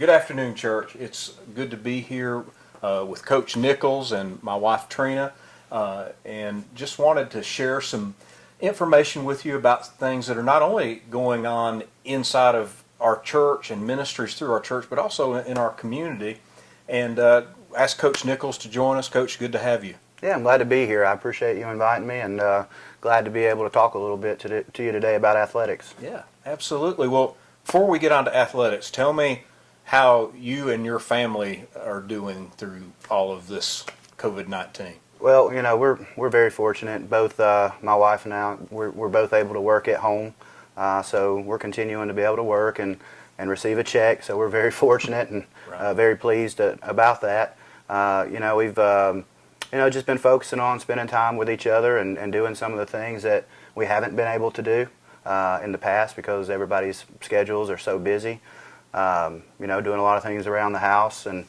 Good afternoon, church. It's good to be here with Coach Nichols and my wife Trina, and just wanted to share some information with you about things that are not only going on inside of our church and ministries through our church, but also in our community. And ask Coach Nichols to join us. Coach, good to have you. Yeah, I'm glad to be here. I appreciate you inviting me, and glad to be able to talk a little bit to you today about athletics. Yeah, absolutely. Well, before we get on to athletics, tell me how you and your family are doing through all of this COVID-19. Well, we're very fortunate. Both my wife and I, we're both able to work at home, so we're continuing to be able to work and receive a check. So we're very fortunate and very pleased about that. We've just been focusing on spending time with each other and doing some of the things that we haven't been able to do in the past because everybody's schedules are so busy. Doing a lot of things around the house and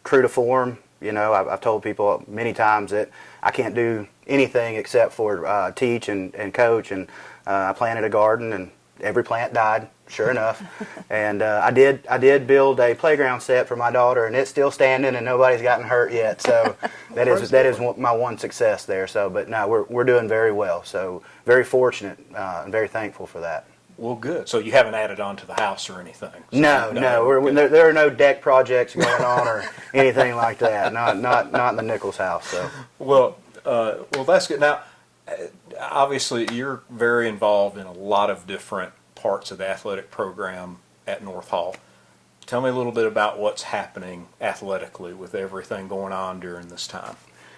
true to form. I've told people many times that I can't do anything except for teach and coach. And I planted a garden, and every plant died, sure enough. And I did build a playground set for my daughter, and it's still standing, and nobody's gotten hurt yet. So that is my one success there. So, but no, we're doing very well. So very fortunate and very thankful for that. Well, good. So you haven't added on to the house or anything? So No. There are no deck projects going on or anything like that. Not in the Nichols house. So. Well, that's good. Now, obviously, you're very involved in a lot of different parts of the athletic program at North Hall. Tell me a little bit about what's happening athletically with everything going on during this time.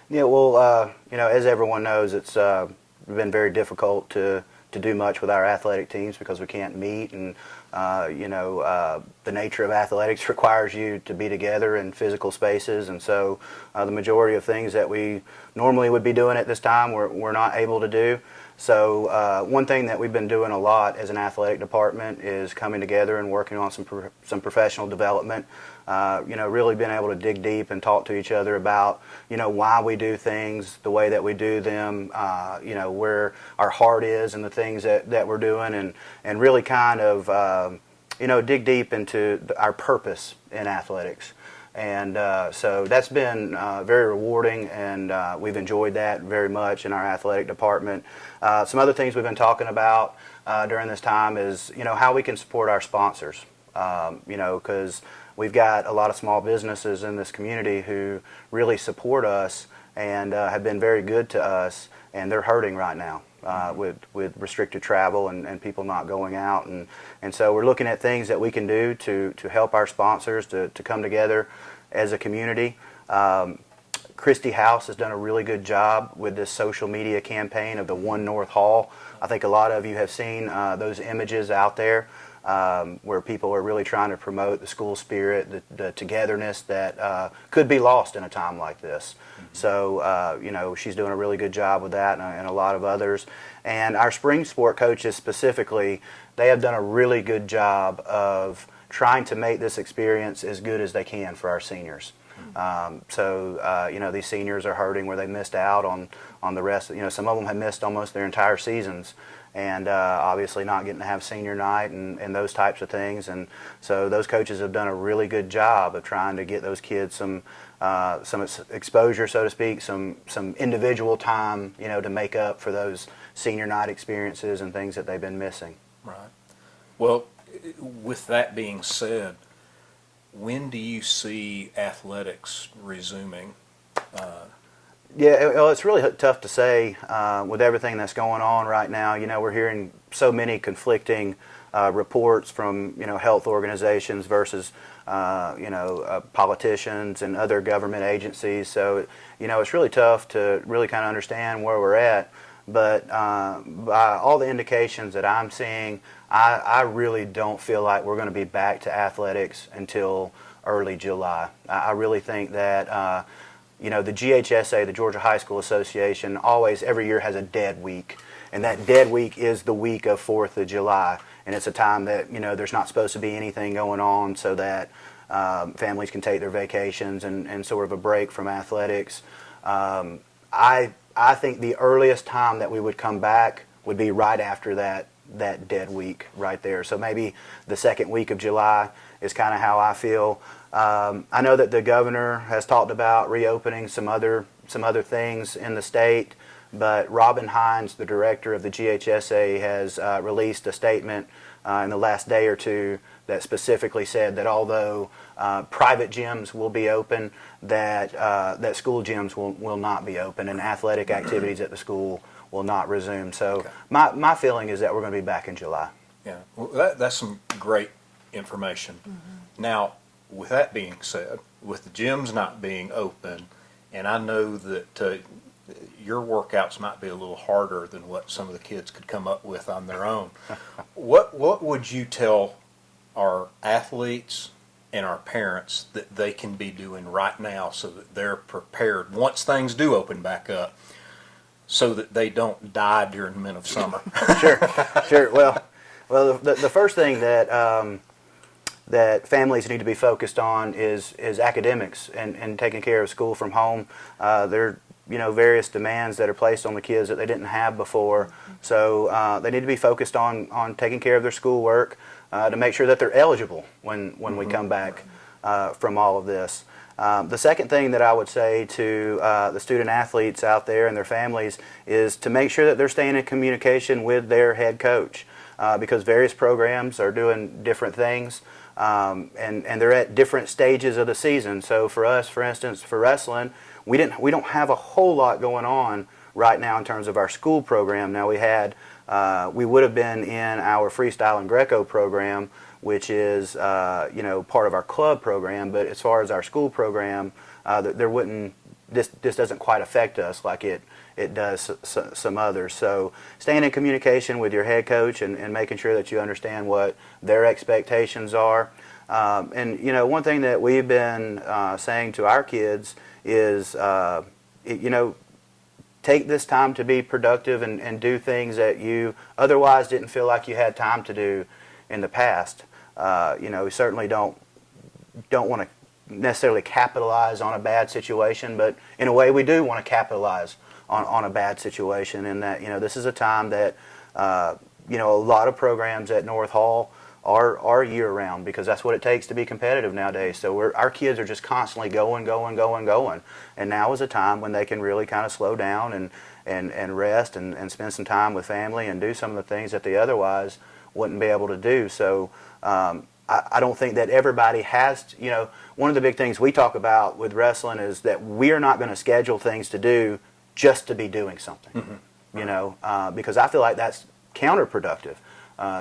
Yeah. Well, as everyone knows, it's been very difficult to do much with our athletic teams because we can't meet, and the nature of athletics requires you to be together in physical spaces, and so the majority of things that we normally would be doing at this time we're not able to do. So one thing that we've been doing a lot as an athletic department is coming together and working on some professional development. Really being able to dig deep and talk to each other about, why we do things the way that we do them, where our heart is and the things that we're doing, and really kind of, dig deep into our purpose in athletics. And so that's been very rewarding, and we've enjoyed that very much in our athletic department. Some other things we've been talking about during this time is, how we can support our sponsors, because we've got a lot of small businesses in this community who really support us and have been very good to us, and they're hurting right now with restricted travel and people not going out. And so we're looking at things that we can do to help our sponsors to come together as a community. Christie House has done a really good job with this social media campaign of the One North Hall. I think a lot of you have seen those images out there. Where people are really trying to promote the school spirit, the togetherness that could be lost in a time like this. Mm-hmm. So, she's doing a really good job with that, and a lot of others. And our spring sport coaches specifically, they have done a really good job of trying to make this experience as good as they can for our seniors. Mm-hmm. These seniors are hurting where they missed out on the rest. Some of them have missed almost their entire seasons. And obviously not getting to have senior night and those types of things. And so those coaches have done a really good job of trying to get those kids some exposure, so to speak, some individual time, to make up for those senior night experiences and things that they've been missing. Right. Well, with that being said, when do you see athletics resuming? Yeah, well, it's really tough to say with everything that's going on right now. We're hearing so many conflicting reports from, health organizations versus, politicians and other government agencies. So, it's really tough to really kind of understand where we're at. But by all the indications that I'm seeing, I really don't feel like we're going to be back to athletics until early July. I really think that the GHSA, the Georgia High School Association, always every year has a dead week, and that dead week is the week of 4th of July, and it's a time that there's not supposed to be anything going on, so that families can take their vacations and sort of a break from athletics. I think the earliest time that we would come back would be right after that dead week right there. So maybe the second week of July. is kind of how I feel. I know that the governor has talked about reopening some other things in the state, but Robin Hines, the director of the GHSA, has released a statement in the last day or two that specifically said that although private gyms will be open, that school gyms will not be open, and athletic activities at the school will not resume. So Okay. my feeling is that we're going to be back in July. Yeah, well, that's some great information. Now, with that being said, with the gyms not being open, and I know that your workouts might be a little harder than what some of the kids could come up with on their own. What would you tell our athletes and our parents that they can be doing right now so that they're prepared once things do open back up, so that they don't die during the middle of summer? Sure. Well, the first thing that that families need to be focused on is academics and taking care of school from home. There are various demands that are placed on the kids that they didn't have before, so they need to be focused on taking care of their schoolwork to make sure that they're eligible when we come back from all of this. The second thing that I would say to the student athletes out there and their families is to make sure that they're staying in communication with their head coach, because various programs are doing different things, and they're at different stages of the season. So for us, for instance, for wrestling, we don't have a whole lot going on right now in terms of our school program. Now we would have been in our freestyle and Greco program, which is part of our club program, but as far as our school program, this doesn't quite affect us like it does some others. So staying in communication with your head coach and making sure that you understand what their expectations are. And one thing that we've been saying to our kids is take this time to be productive and do things that you otherwise didn't feel like you had time to do in the past. We certainly don't want to necessarily capitalize on a bad situation, but in a way we do want to capitalize on a bad situation, in that this is a time that a lot of programs at North Hall are year-round, because that's what it takes to be competitive nowadays. So our kids are just constantly going, and now is a time when they can really kind of slow down and rest and spend some time with family and do some of the things that they otherwise wouldn't be able to do. So I don't think that everybody has to, one of the big things we talk about with wrestling is that we're not going to schedule things to do just to be doing something, because I feel like that's counterproductive.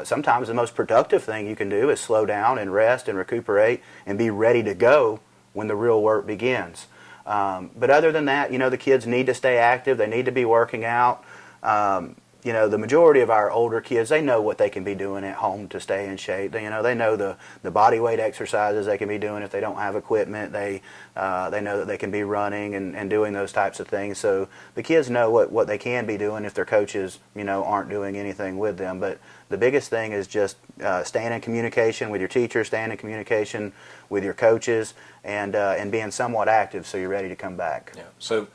Sometimes the most productive thing you can do is slow down and rest and recuperate and be ready to go when the real work begins. But other than that, the kids need to stay active. They need to be working out. The majority of our older kids, they know what they can be doing at home to stay in shape. They know the body weight exercises they can be doing if they don't have equipment. They know that they can be running and doing those types of things. So the kids know what they can be doing if their coaches, aren't doing anything with them. But the biggest thing is just staying in communication with your teachers, staying in communication with your coaches, and being somewhat active so you're ready to come back. Yeah. So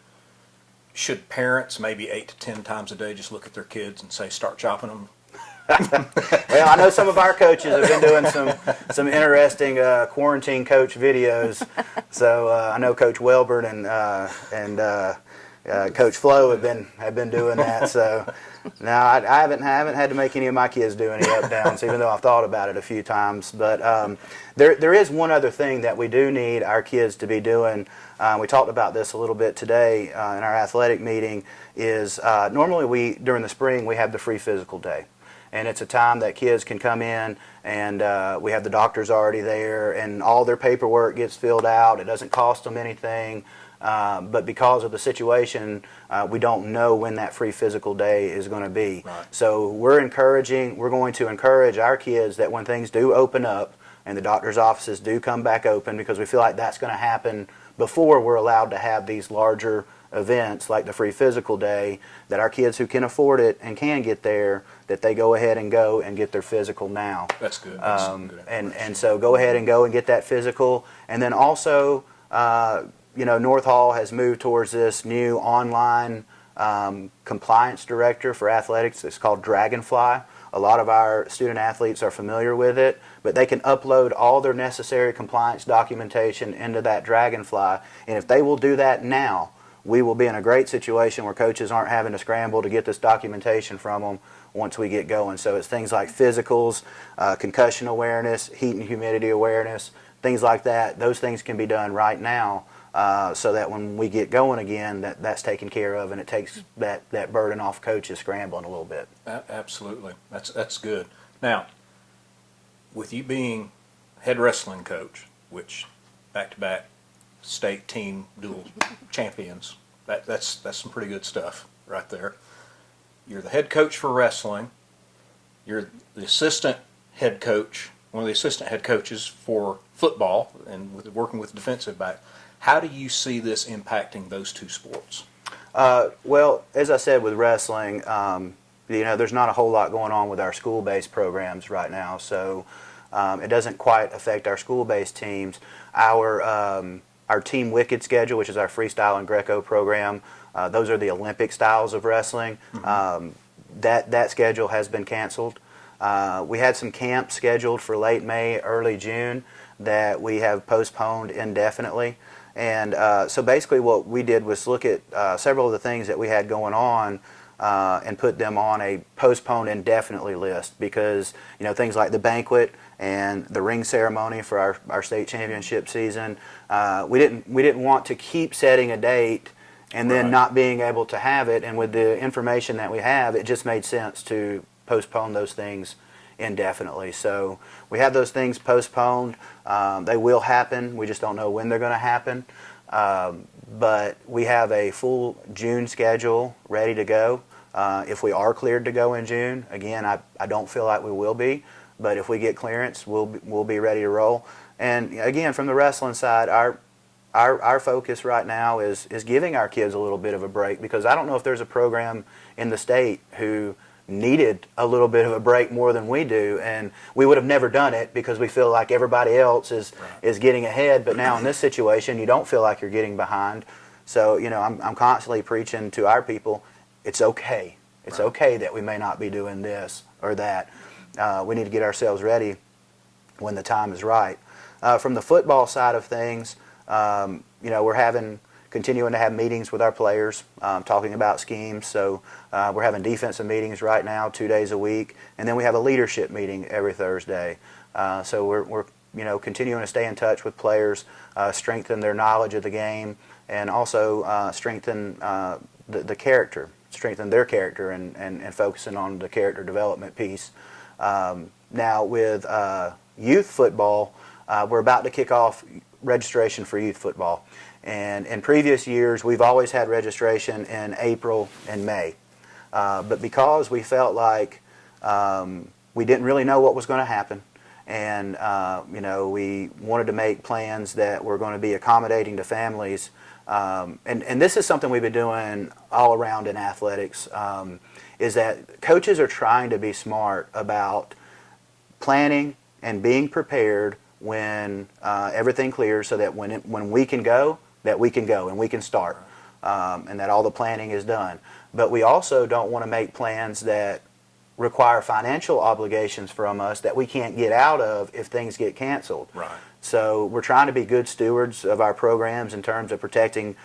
should parents maybe 8 to 10 times a day just look at their kids and say, start chopping them? Well, I know some of our coaches have been doing some interesting quarantine coach videos. So I know Coach Welbert and Coach Flo have been doing that. So now I haven't had to make any of my kids do any up downs, even though I've thought about it a few times. But there is one other thing that we do need our kids to be doing. We talked about this a little bit today in our athletic meeting. Is normally during the spring we have the free physical day, and it's a time that kids can come in and we have the doctors already there, and all their paperwork gets filled out. It doesn't cost them anything. But because of the situation, we don't know when that free physical day is going to be. Right. So we're going to encourage our kids that when things do open up and the doctor's offices do come back open, because we feel like that's going to happen before we're allowed to have these larger events like the free physical day, that our kids who can afford it and can get there, that they go ahead and go and get their physical now. That's good. That's good. And so go ahead and go and get that physical. And then also, North Hall has moved towards this new online compliance director for athletics. It's called Dragonfly. A lot of our student athletes are familiar with it, but they can upload all their necessary compliance documentation into that Dragonfly. And if they will do that now, we will be in a great situation where coaches aren't having to scramble to get this documentation from them once we get going. So it's things like physicals, concussion awareness, heat and humidity awareness, things like that. Those things can be done right now, so that when we get going again, that's taken care of, and it takes that burden off coaches scrambling a little bit. Absolutely. That's good. Now, with you being head wrestling coach, which back-to-back state team dual champions, that's some pretty good stuff right there. You're the head coach for wrestling. You're the assistant head coach, one of the assistant head coaches for football, and working with defensive back. How do you see this impacting those two sports? Well, as I said with wrestling, there's not a whole lot going on with our school-based programs right now, so it doesn't quite affect our school-based teams. Our Team Wicked schedule, which is our freestyle and Greco program, those are the Olympic styles of wrestling. Mm-hmm. That schedule has been canceled. We had some camps scheduled for late May, early June that we have postponed indefinitely. And so basically what we did was look at several of the things that we had going on and put them on a postponed indefinitely list, because things like the banquet and the ring ceremony for our state championship season, we didn't want to keep setting a date and then not being able to have it. And with the information that we have, it just made sense to postpone those things indefinitely. So we have those things postponed. They will happen. We just don't know when they're going to happen. But we have a full June schedule ready to go. If we are cleared to go in June, again, I don't feel like we will be, but if we get clearance, we'll be ready to roll. And again, from the wrestling side, our focus right now is giving our kids a little bit of a break, because I don't know if there's a program in the state who needed a little bit of a break more than we do, and we would have never done it because we feel like everybody else is getting ahead. But now in this situation, you don't feel like you're getting behind. So I'm constantly preaching to our people, it's okay. It's okay that we may not be doing this or that. We need to get ourselves ready when the time is right. From the football side of things, we're continuing to have meetings with our players, talking about schemes. So we're having defensive meetings right now 2 days a week, and then we have a leadership meeting every Thursday. So we're continuing to stay in touch with players, strengthen their knowledge of the game, and also strengthen the character, strengthen their character, and focusing on the character development piece. Now with youth football, we're about to kick off registration for youth football. And in previous years, we've always had registration in April and May. But because we felt like we didn't really know what was going to happen, and we wanted to make plans that were going to be accommodating to families, and this is something we've been doing all around in athletics, is that coaches are trying to be smart about planning and being prepared when everything clears, so that when we can go, that we can go and we can start, and that all the planning is done. But we also don't want to make plans that require financial obligations from us that we can't get out of if things get canceled. Right. So we're trying to be good stewards of our programs in terms of protecting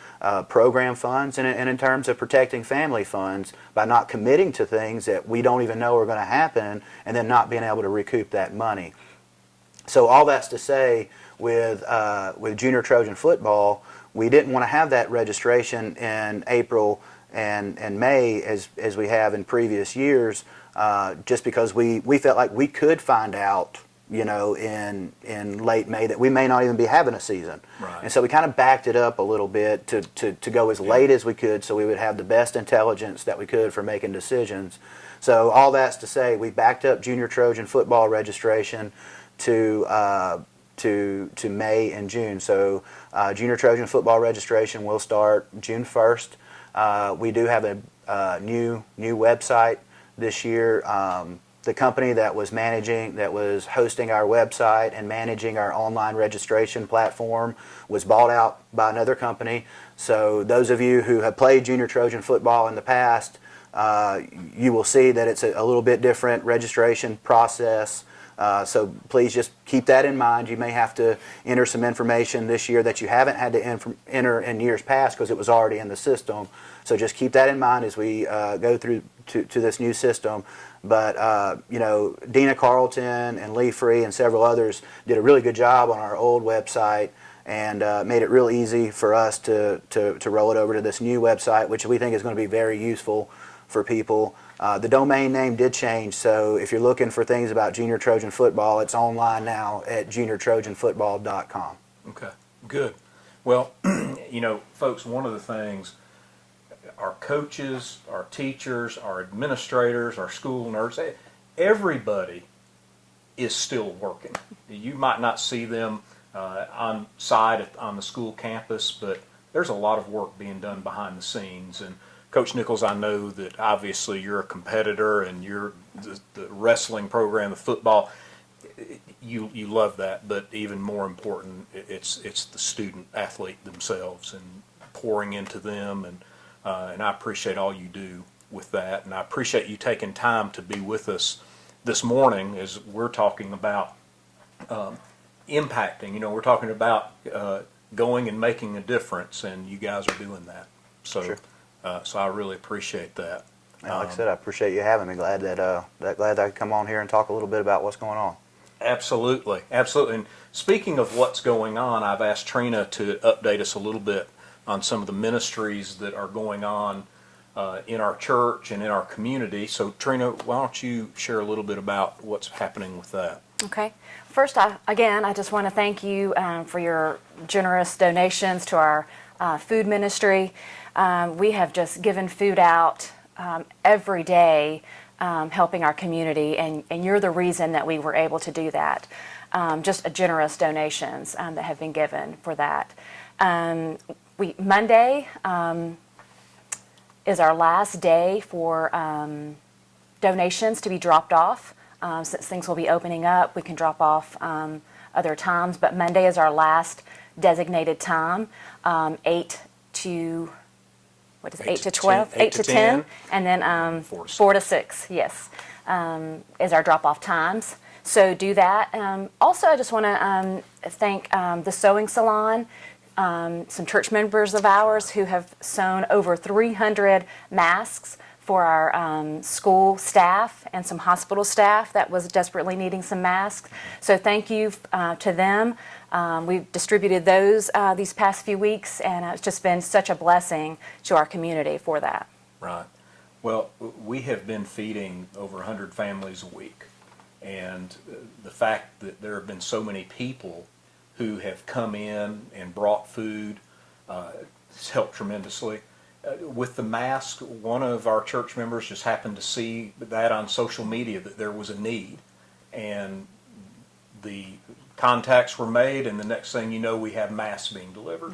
program funds, and in terms of protecting family funds, by not committing to things that we don't even know are going to happen, and then not being able to recoup that money. So all that's to say, with Junior Trojan football, we didn't want to have that registration in April and May as we have in previous years, just because we felt like we could find out, in late May, that we may not even be having a season. Right. And so we kind of backed it up a little bit to go as late as we could, so we would have the best intelligence that we could for making decisions. So all that's to say, we backed up Junior Trojan football registration to May and June. So Junior Trojan football registration will start June 1st. We do have a new website this year. The company that was hosting our website and managing our online registration platform was bought out by another company. So those of you who have played Junior Trojan football in the past, you will see that it's a little bit different registration process. So please just keep that in mind. You may have to enter some information this year that you haven't had to enter in years past because it was already in the system. So just keep that in mind as we go through to this new system. But you know, Dina Carlton and Lee Free and several others did a really good job on our old website and made it real easy for us to roll it over to this new website, which we think is going to be very useful for people. The domain name did change, so if you're looking for things about Junior Trojan football, it's online now at juniortrojanfootball.com. Okay, good. Well, you know, folks, one of the things, our coaches, our teachers, our administrators, our school nurses, everybody is still working. You might not see them on site on the school campus, but there's a lot of work being done behind the scenes. And Coach Nichols, I know that obviously you're a competitor and you're the wrestling program, the football, you love that, but even more important, it's the student athlete themselves and pouring into them, and I appreciate all you do with that, and I appreciate you taking time to be with us this morning as we're talking about impacting. You know, we're talking about going and making a difference, and you guys are doing that. So. Sure. So I really appreciate that. And like I said, I appreciate you having me. Glad that I could come on here and talk a little bit about what's going on. Absolutely, absolutely. And speaking of what's going on, I've asked Trina to update us a little bit on some of the ministries that are going on in our church and in our community. So Trina, why don't you share a little bit about what's happening with that? Okay. First, I just want to thank you for your generous donations to our food ministry. We have just given food out every day, helping our community, and you're the reason that we were able to do that. Just generous donations that have been given for that. Monday is our last day for donations to be dropped off. Since things will be opening up, we can drop off other times, but Monday is our last designated time, 8 to 12, 8 to 10, and then 4 to 6, yes, is our drop-off times. So do that. Also, I just want to thank the Sewing Salon, some church members of ours who have sewn over 300 masks for our school staff and some hospital staff that was desperately needing some masks. So thank you to them. We've distributed those these past few weeks, and it's just been such a blessing to our community for that. Right. Well, we have been feeding over 100 families a week, and the fact that there have been so many people who have come in and brought food has helped tremendously. With the mask, one of our church members just happened to see that on social media that there was a need, and the contacts were made, and the next thing you know, we have masks being delivered.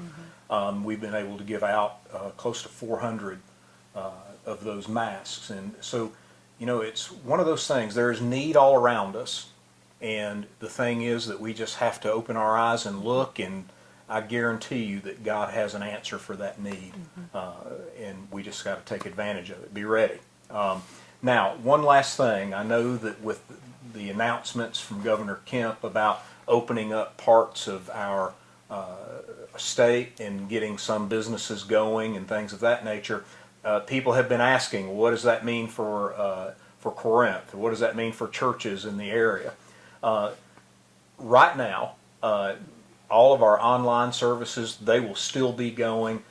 Mm-hmm. We've been able to give out close to 400 of those masks, and so, you know, it's one of those things. There is need all around us, and the thing is that we just have to open our eyes and look, and I guarantee you that God has an answer for that need, and we just got to take advantage of it. Be ready. Now, one last thing. I know that with the announcements from Governor Kemp about opening up parts of our state and getting some businesses going and things of that nature, people have been asking, what does that mean for Corinth? What does that mean for churches in the area? Right now, all of our online services, they will still be going.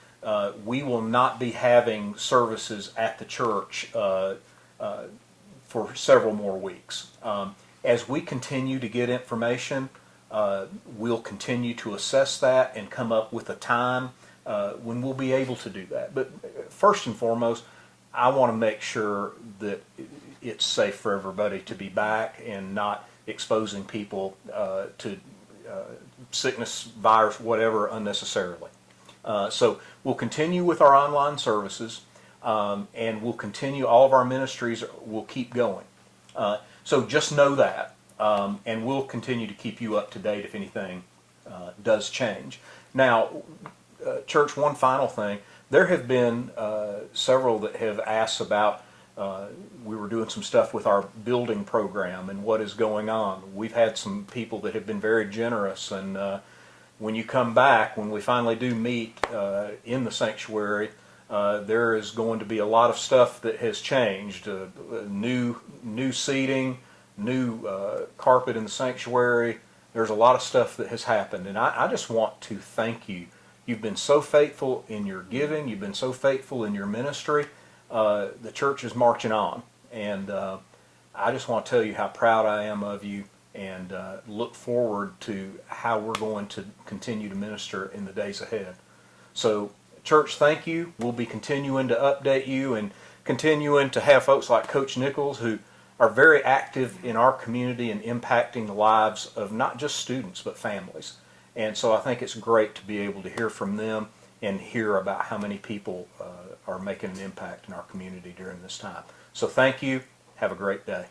We will not be having services at the church for several more weeks. As we continue to get information, we'll continue to assess that and come up with a time when we'll be able to do that. But first and foremost, I want to make sure that it's safe for everybody to be back and not exposing people to sickness, virus, whatever, unnecessarily. So we'll continue with our online services, and we'll continue, all of our ministries will keep going. So just know that, and we'll continue to keep you up to date if anything does change. Now, church, one final thing. There have been several that have asked about We were doing some stuff with our building program and what is going on. We've had some people that have been very generous, and when you come back, when we finally do meet in the sanctuary, there is going to be a lot of stuff that has changed. New seating, new carpet in the sanctuary. There's a lot of stuff that has happened, and I just want to thank you. You've been so faithful in your giving. You've been so faithful in your ministry. The church is marching on, and I just want to tell you how proud I am of you, and look forward to how we're going to continue to minister in the days ahead. So, church, thank you. We'll be continuing to update you and continuing to have folks like Coach Nichols, who are very active in our community and impacting the lives of not just students but families. And so I think it's great to be able to hear from them and hear about how many people are making an impact in our community during this time. So thank you. Have a great day.